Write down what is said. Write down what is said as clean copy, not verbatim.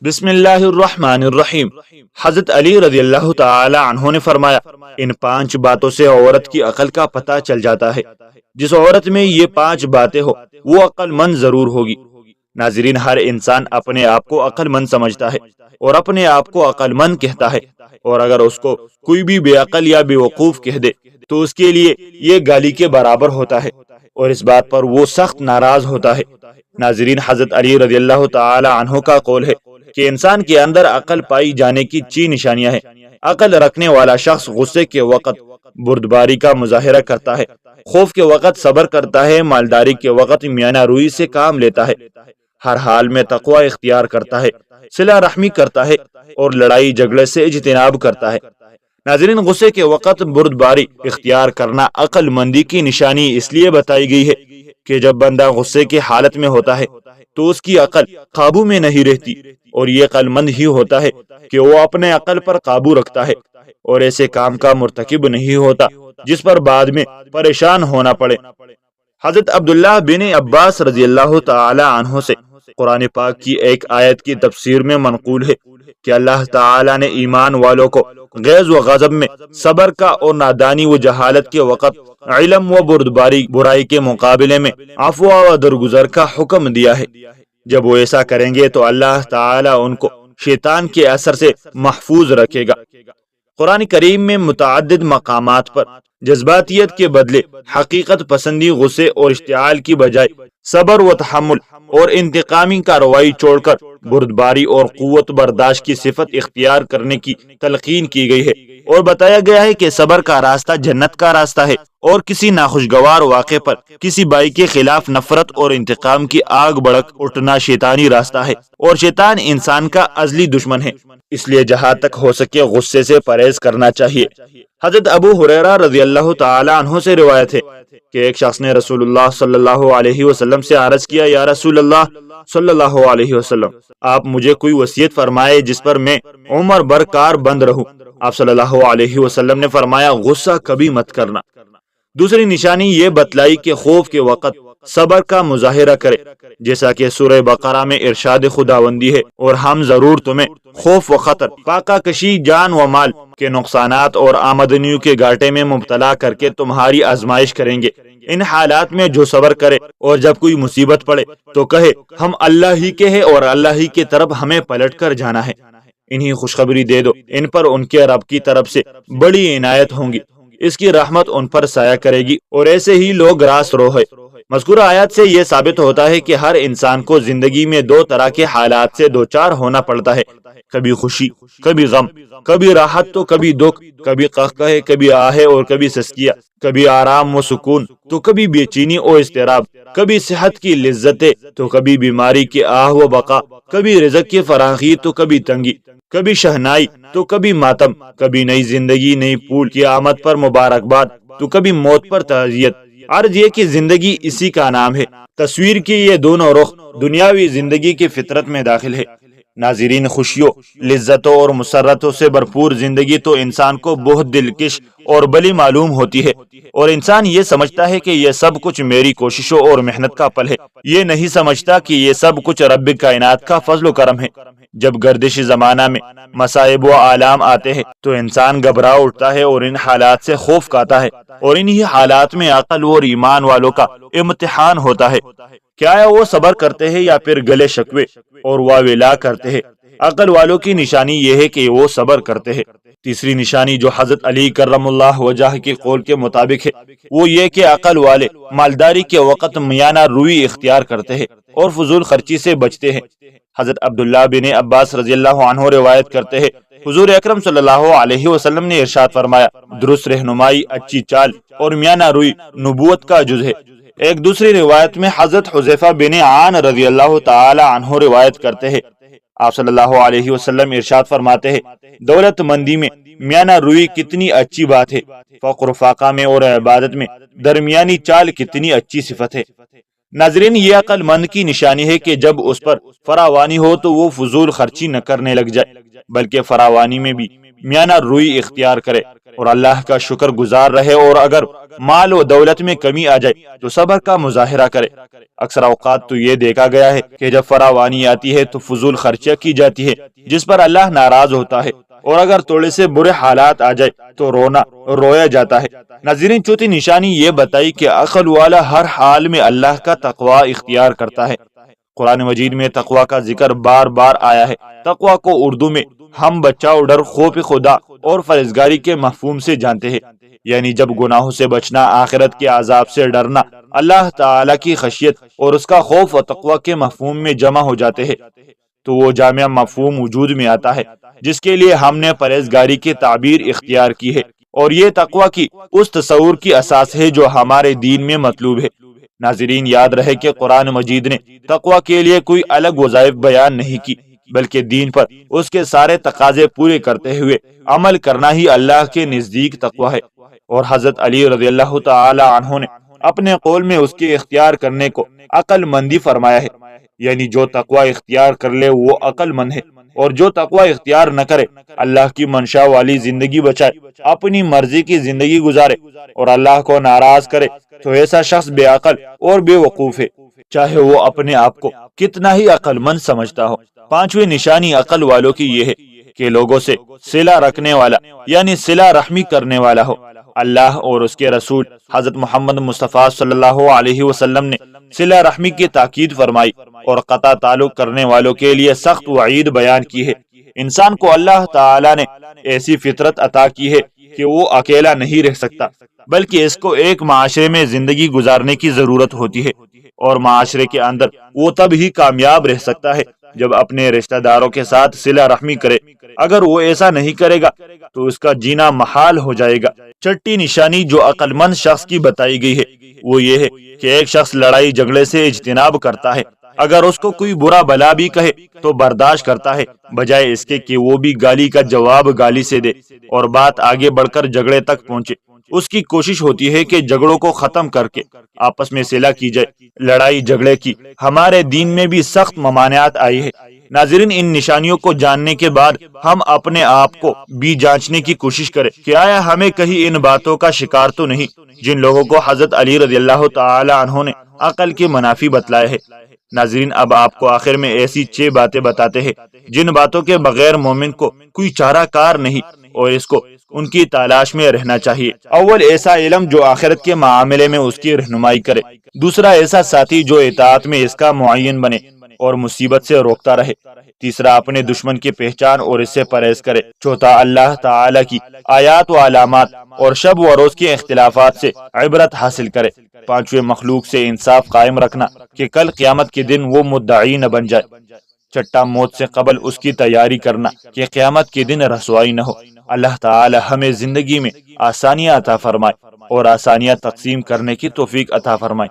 بسم اللہ الرحمن الرحیم۔ حضرت علی رضی اللہ تعالی عنہ نے فرمایا، ان 5 باتوں سے عورت کی عقل کا پتہ چل جاتا ہے۔ جس عورت میں یہ 5 باتیں ہو وہ عقل مند ضرور ہوگی۔ ناظرین، ہر انسان اپنے آپ کو عقل مند سمجھتا ہے اور اپنے آپ کو عقل مند کہتا ہے، اور اگر اس کو کوئی بھی بے عقل یا بے وقوف کہہ دے تو اس کے لیے یہ گالی کے برابر ہوتا ہے، اور اس بات پر وہ سخت ناراض ہوتا ہے۔ ناظرین، حضرت علی رضی اللہ تعالی عنہ کا قول ہے کہ انسان کے اندر عقل پائی جانے کی 6 نشانیاں ہیں۔ عقل رکھنے والا شخص غصے کے وقت بردباری کا مظاہرہ کرتا ہے، خوف کے وقت صبر کرتا ہے، مالداری کے وقت میانہ روئی سے کام لیتا ہے، ہر حال میں تقوی اختیار کرتا ہے، صلہ رحمی کرتا ہے اور لڑائی جھگڑے سے اجتناب کرتا ہے۔ ناظرین، غصے کے وقت بردباری اختیار کرنا عقل مندی کی نشانی اس لیے بتائی گئی ہے کہ جب بندہ غصے کی حالت میں ہوتا ہے تو اس کی عقل قابو میں نہیں رہتی، اور یہ عقل مند ہی ہوتا ہے کہ وہ اپنے عقل پر قابو رکھتا ہے اور ایسے کام کا مرتکب نہیں ہوتا جس پر بعد میں پریشان ہونا پڑے۔ حضرت عبداللہ بن عباس رضی اللہ تعالی عنہ سے قرآن پاک کی ایک آیت کی تفسیر میں منقول ہے کہ اللہ تعالی نے ایمان والوں کو غیظ و غضب میں صبر کا اور نادانی و جہالت کے وقت علم و بردباری برائی کے مقابلے میں عفو و درگزر کا حکم دیا ہے۔ جب وہ ایسا کریں گے تو اللہ تعالی ان کو شیطان کے اثر سے محفوظ رکھے گا۔ قرآن کریم میں متعدد مقامات پر جذباتیت کے بدلے حقیقت پسندی، غصے اور اشتعال کی بجائے صبر و تحمل اور انتقامی کارروائی چھوڑ کر بردباری اور قوت برداشت کی صفت اختیار کرنے کی تلقین کی گئی ہے، اور بتایا گیا ہے کہ صبر کا راستہ جنت کا راستہ ہے، اور کسی ناخوشگوار واقعے پر کسی بھائی کے خلاف نفرت اور انتقام کی آگ بڑک اٹھنا شیطانی راستہ ہے، اور شیطان انسان کا ازلی دشمن ہے، اس لیے جہاں تک ہو سکے غصے سے پرہیز کرنا چاہیے۔ حضرت ابو ہریرہ رضی اللہ تعالی عنہ سے روایت ہے کہ ایک شخص نے رسول اللہ صلی اللہ علیہ وسلم سے عرض کیا، یا رسول اللہ صلی اللہ علیہ وسلم، آپ مجھے کوئی وصیت فرمائے جس پر میں عمر بھر کار بند رہوں۔ آپ صلی اللہ علیہ وسلم نے فرمایا، غصہ کبھی مت کرنا۔ دوسری نشانی یہ بتلائی کہ خوف کے وقت صبر کا مظاہرہ کرے، جیسا کہ سورہ بقرہ میں ارشاد خداوندی ہے، اور ہم ضرور تمہیں خوف و خطر، فاقہ کشی، جان و مال کے نقصانات اور آمدنیوں کے گھاٹے میں مبتلا کر کے تمہاری آزمائش کریں گے۔ ان حالات میں جو صبر کرے اور جب کوئی مصیبت پڑے تو کہے ہم اللہ ہی کے ہیں اور اللہ ہی کی طرف ہمیں پلٹ کر جانا ہے، انہیں خوشخبری دے دو، ان پر ان کے رب کی طرف سے بڑی عنایت ہوں گی، اس کی رحمت ان پر سایہ کرے گی، اور ایسے ہی لوگ راست رو ہے۔ مذکورہ آیات سے یہ ثابت ہوتا ہے کہ ہر انسان کو زندگی میں 2 طرح کے حالات سے دوچار ہونا پڑتا ہے، کبھی خوشی، کبھی غم، کبھی راحت تو کبھی دکھ، کبھی قہقہے، کبھی آہے اور کبھی سسکیہ، کبھی آرام و سکون تو کبھی بے چینی و اضطراب، کبھی صحت کی لذتیں تو کبھی بیماری کی آہ و بقا، کبھی رزق کی فراخی تو کبھی تنگی، کبھی شہنائی تو کبھی ماتم، کبھی نئی زندگی، نئی پھول کی آمد پر مبارکباد تو کبھی موت پر تعزیت۔ عرض یہ کہ زندگی اسی کا نام ہے، تصویر کی یہ دونوں رخ دنیاوی زندگی کی فطرت میں داخل ہے۔ ناظرین، خوشیوں، لذتوں اور مسرتوں سے بھرپور زندگی تو انسان کو بہت دلکش اور بلی معلوم ہوتی ہے، اور انسان یہ سمجھتا ہے کہ یہ سب کچھ میری کوششوں اور محنت کا پھل ہے، یہ نہیں سمجھتا کہ یہ سب کچھ رب کائنات کا فضل و کرم ہے۔ جب گردش زمانہ میں مصائب و آلام آتے ہیں تو انسان گھبرا اٹھتا ہے اور ان حالات سے خوف کھاتا ہے، اور انہی حالات میں عقل اور ایمان والوں کا امتحان ہوتا ہے، کیا وہ صبر کرتے ہیں یا پھر گلے شکوے اور واویلا کرتے ہیں۔ عقل والوں کی نشانی یہ ہے کہ وہ صبر کرتے ہیں۔ تیسری نشانی جو حضرت علی کرم اللہ وجہ کے قول کے مطابق ہے وہ یہ کہ عقل والے مالداری کے وقت میانہ روئی اختیار کرتے ہیں اور فضول خرچی سے بچتے ہیں۔ حضرت عبداللہ بن عباس رضی اللہ عنہ روایت کرتے ہیں، حضور اکرم صلی اللہ علیہ وسلم نے ارشاد فرمایا، درست رہنمائی، اچھی چال اور میانہ روئی نبوت کا جز ہے۔ ایک دوسری روایت میں حضرت حذیفہ بن عان رضی اللہ تعالی عنہ روایت کرتے ہیں، آپ صلی اللہ علیہ وسلم ارشاد فرماتے ہیں، دولت مندی میں میانہ روئی کتنی اچھی بات ہے، فقر و فاقہ میں اور عبادت میں درمیانی چال کتنی اچھی صفت ہے۔ ناظرین، یہ عقل مند کی نشانی ہے کہ جب اس پر فراوانی ہو تو وہ فضول خرچی نہ کرنے لگ جائے، بلکہ فراوانی میں بھی میانہ روئی اختیار کرے اور اللہ کا شکر گزار رہے، اور اگر مال و دولت میں کمی آ جائے تو صبر کا مظاہرہ کرے۔ اکثر اوقات تو یہ دیکھا گیا ہے کہ جب فراوانی آتی ہے تو فضول خرچہ کی جاتی ہے جس پر اللہ ناراض ہوتا ہے، اور اگر تھوڑے سے برے حالات آ جائے تو رویا جاتا ہے۔ ناظرین، چوتھی نشانی یہ بتائی کہ عقل والا ہر حال میں اللہ کا تقوی اختیار کرتا ہے۔ قرآن مجید میں تقوی کا ذکر بار بار آیا ہے۔ تقوی کو اردو میں ہم بچاؤ، ڈر، خوف خدا اور پرہیزگاری کے مفہوم سے جانتے ہیں، یعنی جب گناہوں سے بچنا، آخرت کے عذاب سے ڈرنا، اللہ تعالی کی خشیت اور اس کا خوف و تقوی کے مفہوم میں جمع ہو جاتے ہیں تو وہ جامع مفہوم وجود میں آتا ہے جس کے لیے ہم نے پرہیزگاری کی تعبیر اختیار کی ہے، اور یہ تقوی کی اس تصور کی اساس ہے جو ہمارے دین میں مطلوب ہے۔ ناظرین، یاد رہے کہ قرآن مجید نے تقوی کے لیے کوئی الگ وظائف بیان نہیں کی، بلکہ دین پر اس کے سارے تقاضے پورے کرتے ہوئے عمل کرنا ہی اللہ کے نزدیک تقوی ہے۔ اور حضرت علی رضی اللہ تعالی عنہ نے اپنے قول میں اس کے اختیار کرنے کو عقل مندی فرمایا ہے، یعنی جو تقوی اختیار کر لے وہ عقل مند ہے، اور جو تقوی اختیار نہ کرے، اللہ کی منشا والی زندگی بچائے، اپنی مرضی کی زندگی گزارے اور اللہ کو ناراض کرے، تو ایسا شخص بے عقل اور بے وقوف ہے، چاہے وہ اپنے آپ کو کتنا ہی عقل مند سمجھتا ہو۔ پانچویں نشانی عقل والوں کی یہ ہے کہ لوگوں سے صلہ رکھنے والا، یعنی صلہ رحمی کرنے والا ہو۔ اللہ اور اس کے رسول حضرت محمد مصطفیٰ صلی اللہ علیہ وسلم نے صلہ رحمی کی تاکید فرمائی اور قطع تعلق کرنے والوں کے لیے سخت وعید بیان کی ہے۔ انسان کو اللہ تعالی نے ایسی فطرت عطا کی ہے کہ وہ اکیلا نہیں رہ سکتا، بلکہ اس کو ایک معاشرے میں زندگی گزارنے کی ضرورت ہوتی ہے، اور معاشرے کے اندر وہ تب ہی کامیاب رہ سکتا ہے جب اپنے رشتہ داروں کے ساتھ صلہ رحمی کرے۔ اگر وہ ایسا نہیں کرے گا تو اس کا جینا محال ہو جائے گا۔ چھٹی نشانی جو عقل مند شخص کی بتائی گئی ہے وہ یہ ہے کہ ایک شخص لڑائی جھگڑے سے اجتناب کرتا ہے۔ اگر اس کو کوئی برا بلا بھی کہے تو برداشت کرتا ہے، بجائے اس کے کہ وہ بھی گالی کا جواب گالی سے دے اور بات آگے بڑھ کر جھگڑے تک پہنچے۔ اس کی کوشش ہوتی ہے کہ جھگڑوں کو ختم کر کے آپس میں صلح کی جائے۔ لڑائی جھگڑے کی ہمارے دین میں بھی سخت ممانعت آئی ہے۔ ناظرین، ان نشانیوں کو جاننے کے بعد ہم اپنے آپ کو بھی جانچنے کی کوشش کریں کہ آیا ہمیں کہیں ان باتوں کا شکار تو نہیں جن لوگوں کو حضرت علی رضی اللہ تعالی عنہ نے عقل کے منافی بتلائے ہیں۔ ناظرین، اب آپ کو آخر میں ایسی 6 باتیں بتاتے ہیں جن باتوں کے بغیر مومن کو کوئی چارہ کار نہیں، اور اس کو ان کی تلاش میں رہنا چاہیے۔ اول، ایسا علم جو آخرت کے معاملے میں اس کی رہنمائی کرے۔ دوسرا، ایسا ساتھی جو اطاعت میں اس کا معین بنے اور مصیبت سے روکتا رہے۔ تیسرا، اپنے دشمن کی پہچان اور اس سے پرہیز کرے۔ چوتھا، اللہ تعالی کی آیات و علامات اور شب و روز کے اختلافات سے عبرت حاصل کرے۔ پانچویں، مخلوق سے انصاف قائم رکھنا کہ کل قیامت کے دن وہ مدعی نہ بن جائے۔ چھٹا، موت سے قبل اس کی تیاری کرنا کہ قیامت کے دن رسوائی نہ ہو۔ اللہ تعالی ہمیں زندگی میں آسانیاں عطا فرمائے اور آسانیاں تقسیم کرنے کی توفیق عطا فرمائے۔